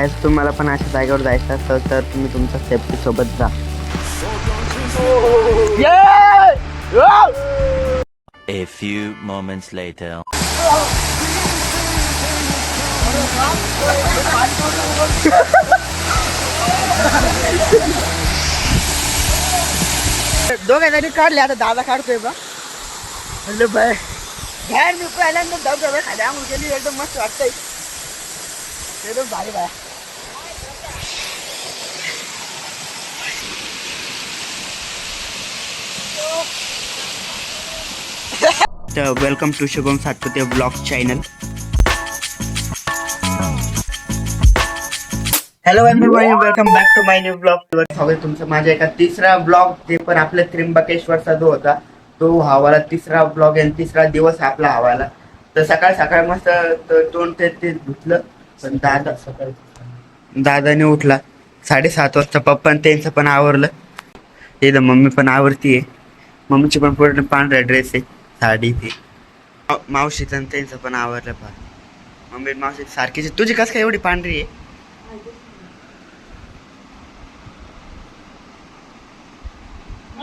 Guys तुम्हाला पण अशा जागेवर जायचं असेल तर तुम्ही तुमच्या सेफ्टी सोबत जा. A few moments later. दोघे जणी काढले, आता दादा काढतोय बा. म्हणलं बाय बाहेर मी पहिल्यांदा धबधबा खाली आंघोळ केली, एकदम मस्त वाटतंय, एकदम भारी bye. Welcome to Shubham Satpute blog channel. Hello everyone, welcome back to my new blog. स्वागत तुमचं माझ्या एका तिसरा ब्लॉग, ते पण आपल्या त्र्यंबकेश्वरचा जो होता तो हवाला तिसरा ब्लॉग आणि तिसरा दिवस आपला हवाला. तर सकाळ सकाळ मस्त दोन ते धुतलं, पण दादाने उठला 7:30 वाजता. पप्पा त्यांचं पण आवरलं, इथं मम्मी पण आवरतीये. मम्मीची पण पूर्ण पांढरा ड्रेस आहे, साडी. ती मावशीचं त्यांचं पण आवरलं. पहा मम्मी मावशी सारखीच. तुझी कसं काय एवढी पांढरी आहे?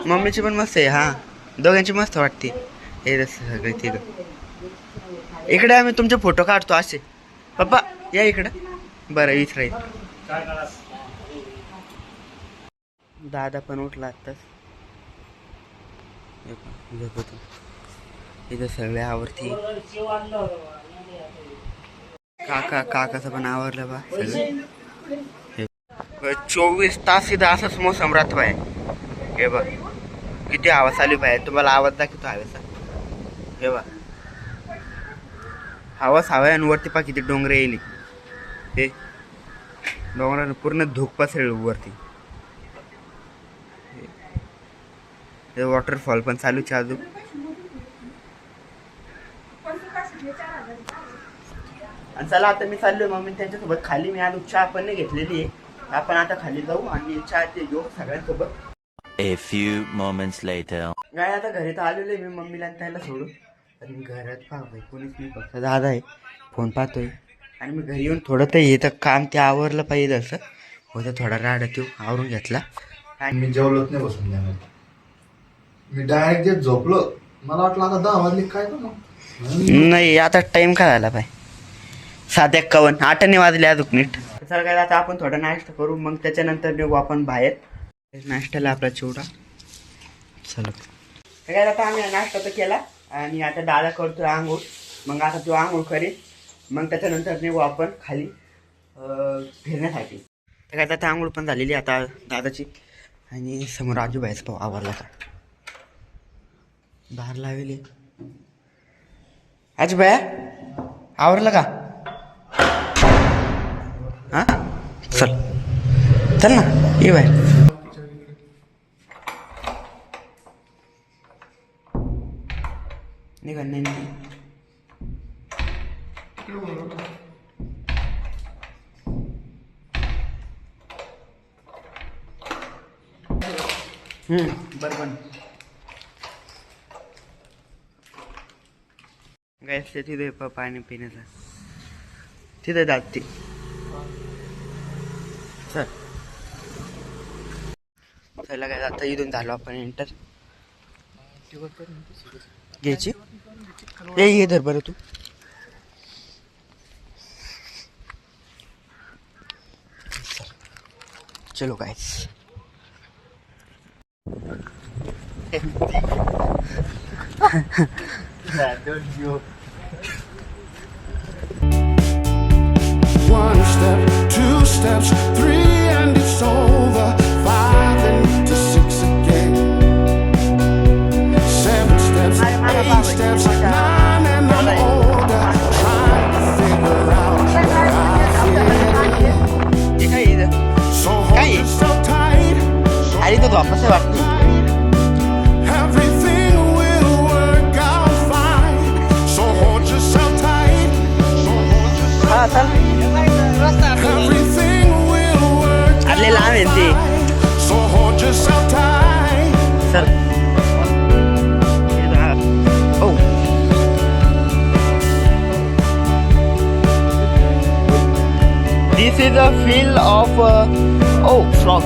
मम्मीची पण मस्त आहे. हा, दोघांची मस्त वाटते. हे सगळे तिघ इकडे. आम्ही तुमचे फोटो काढतो असे. पप्पा या इकडं. बरं विसराय. दादा पण उठला आत्ताच. इथं सगळे आवरती. काकाचं पण आवरलं बा सगळं. 24 तास इथं असंच मोसम राहतो आहे. हे बघ किती हवा चालू आहे. तुम्हाला आवाज दाखवतो हवेचा. हे बघ हवाच हवा आहे. आणि वरती पा किती डोंगर येईल. हे डोंगरानं पूर्ण धूक पसरेल वरती. हे वॉटरफॉल पण चालूच आहे अजून. आणि चला आता मी चाललोय मम्मी त्यांच्यासोबत खाली. मी आलो, चहा पण नाही घेतलेली आहे. आपण आता खाली जाऊ आणि चहा ते घेऊ सगळ्यांसोबत. A few moments later. काय आता घरी तर आलेलो आहे मी मम्मीला त्याला सोडून. आणि मी घरात पाहतोय कोणीच नाही, फक्त दादा आहे, फोन पाहतोय. आणि मी घरी येऊन थोडं तर येतं काम ते आवरलं पाहिजे. असं होतं थोडा राडा तो आवरून घेतला. आणि मी जेवलोच नाही बसून जाणार. मी डायरेक्ट जे झोपलो, मला वाटलं आता 10 वाजले काय करू. नाही आता टाइम काय झाला पाय, 7:51, 8 वाजले अजून नीट. चल काय आता आपण थोडा नाश्ता करू, मग त्याच्यानंतर निघू आपण बाहेर. नाश्त्याला आपला चिवडा. चला काय आता आम्ही नाश्ता तर केला आणि आता दादा करतोय आंघोळ. मग आता तो आंघोळ करेल, मग त्याच्यानंतर निघू आपण खाली फिरण्यासाठी. तर काय आता आंघोळ पण झालेली आता दादाची. आणि समोर आजूबाईचा पाव आवरला का, दार लावेली. आजूबाया आवरलं का? हा चल चल ना, ये बाय. निघा नाही बरोबर. गॅस तिथे पाणी पिण्याचा तिथे जात ती. चल चला काय आता इथून झालो आपण एंटर. घ्यायची ये धर बरं तू. चलो guys. One step, two steps, three, and it's over. 5 into 6 again. 7 steps, 8 steps, 9, and I'm older. Trying to figure out how I feel. हे काय इथं So hold yourself tight. अरे तो वापस वाटतो. Everything will work out fine. So hold yourself tight. हा चल. Everything will work आदले लांब आहे ते. So hold yourself tight. चल. Oh This is a feel of oh frog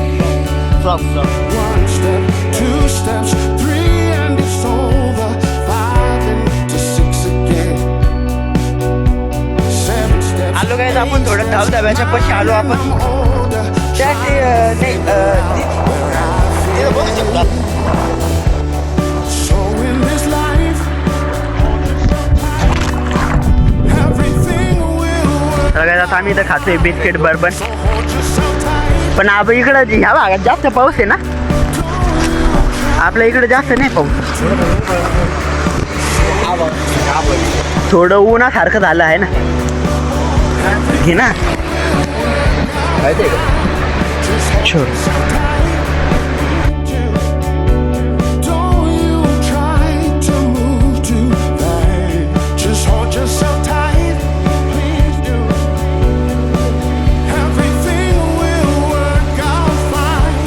frog frog. One step, two steps, three, and it's over. 5 into 6 again. 7 steps. आलो काय आपण थोडं धबधब्याच्या पशी आलो आपण. I'm older. त्या नाही तिथं बघू शकता. So in this life, everything will work. तर काय आता आम्ही इथं खातोय biscuit bourbon. Hold yourself tight. पण आपण इकडं ह्या भागात जास्त पाऊस आहे ना. आपल्या इकडे जास्त नाही पाऊस. थोडं उन्हासारखं झालं आहे ना. घे ना. छोड. Don't you try to move too fast. Just hold yourself tight, please do. Everything will work out fine.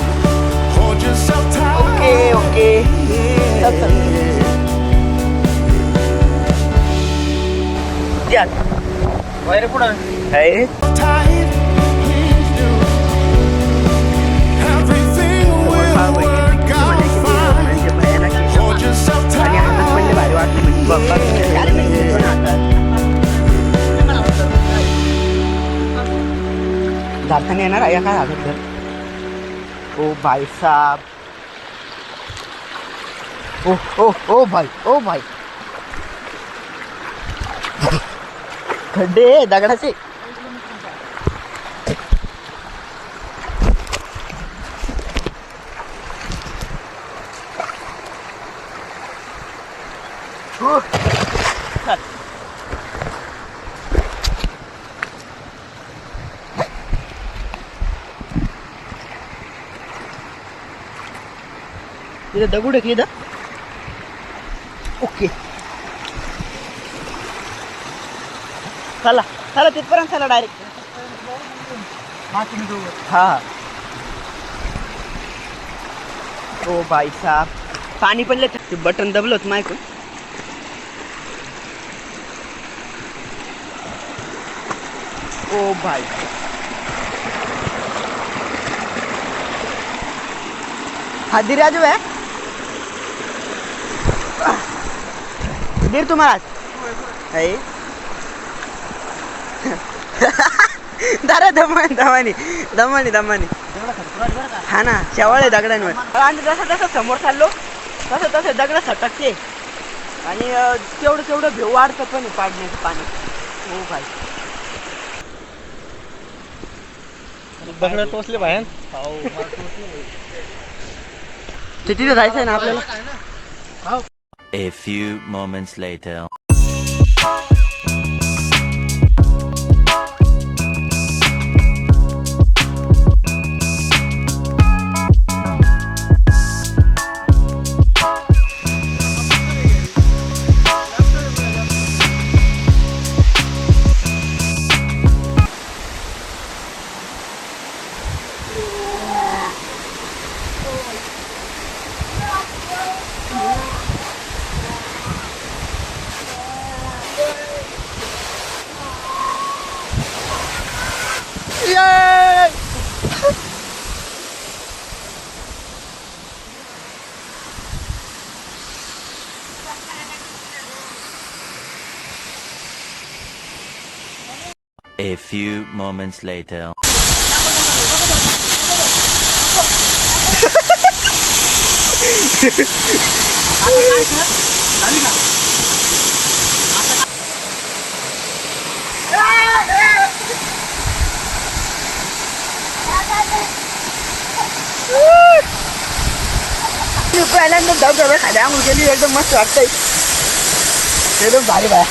Hold yourself tight. Okay okay. या. वैरे पुढं. आहे. Tight, please do. Everything will work out fine. Hold yourself आणि हातात पडले भारी वाटले म्हणजे बाप्पा. अरे मी घेतो ना आता. जाताना येणार आहे काय हातात तर. ओ भाई साहब. ओ भाई खड्डे दगडाचे. इथं दगड आहे की इथं. ओके चला चला तिथपर्यंत चला डायरेक्ट. हा ओ भाई साहब पाणी पण लय. बटन दबलं होतं मायकून. ओ भाई हा दिराजू आहे. दीर तुम्हाला आहे. दारा दमानी. हा ना शेवाळे दगडांवर. आणि जसं समोर चाललो तसं दगड सटकते आणि तेवढं भेव वाढतं पण पाडण्याचं पाणी. हो भाई दगड टोचले बाहेर. ते तिथे जायचंय ना आपल्याला. A few moments later. A few moments later. पहिल्यांदा धबधबा खाली आंघोळ केली एकदम मस्त वाटतंय. एकदम भारी बाय.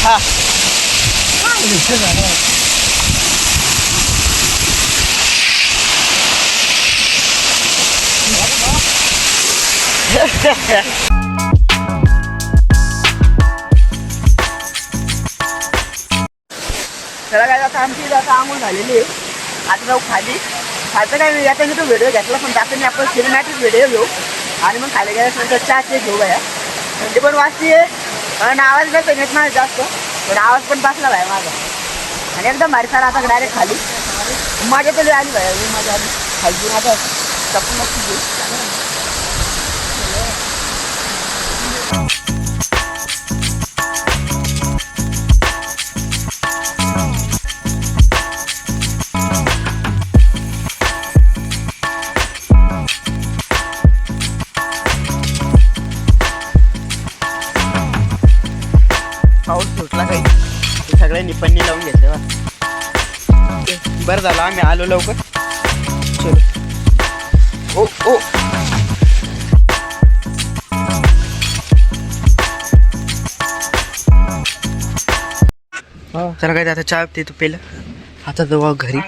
हा त्याला काय आता आमची आता आंघोळ झालेली आहे. आता जाऊ खाली. खायचं काय याच्याने तो व्हिडिओ घेतला पण त्याच्याने आपण सिनेमॅटिक व्हिडिओ घेऊ. आणि मग खाली गेल्यानंतर चहाचे घेऊ बाया थंडी पण वाजते कारण आवाज नसतो येत नाही जास्त पण आवाज पण बसला बाय माझा आणि एकदम भारी सारा आता डायरेक्ट खाली माझ्या तरी आली बाया मी माझ्या आली खाली आता चपून नक्की घेऊ पाऊस सुटला काही ते सगळ्यांनी पन्नी लावून घेतले बरं झालं आम्ही आलो लवकर चलो ओ ओ चला काय आता चहा ते तू पेलं आता जवळ घरी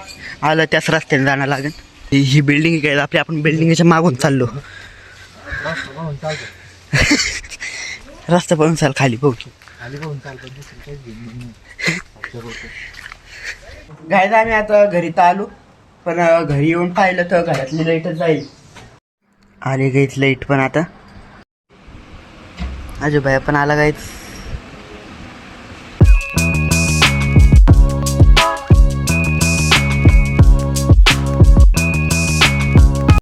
आलं त्याच रस्त्याने जाणं लागेल ही बिल्डिंग काय आपली आपण बिल्डिंगच्या मागून चाललो रस्ता पाहून चाल खाली बघू गायला आम्ही आता घरी तर आलो पण घरी येऊन पाहिलं तर घरातली लाईटच जाईल आले गाईच लाईट पण आता अजून बाया पण आला गाईच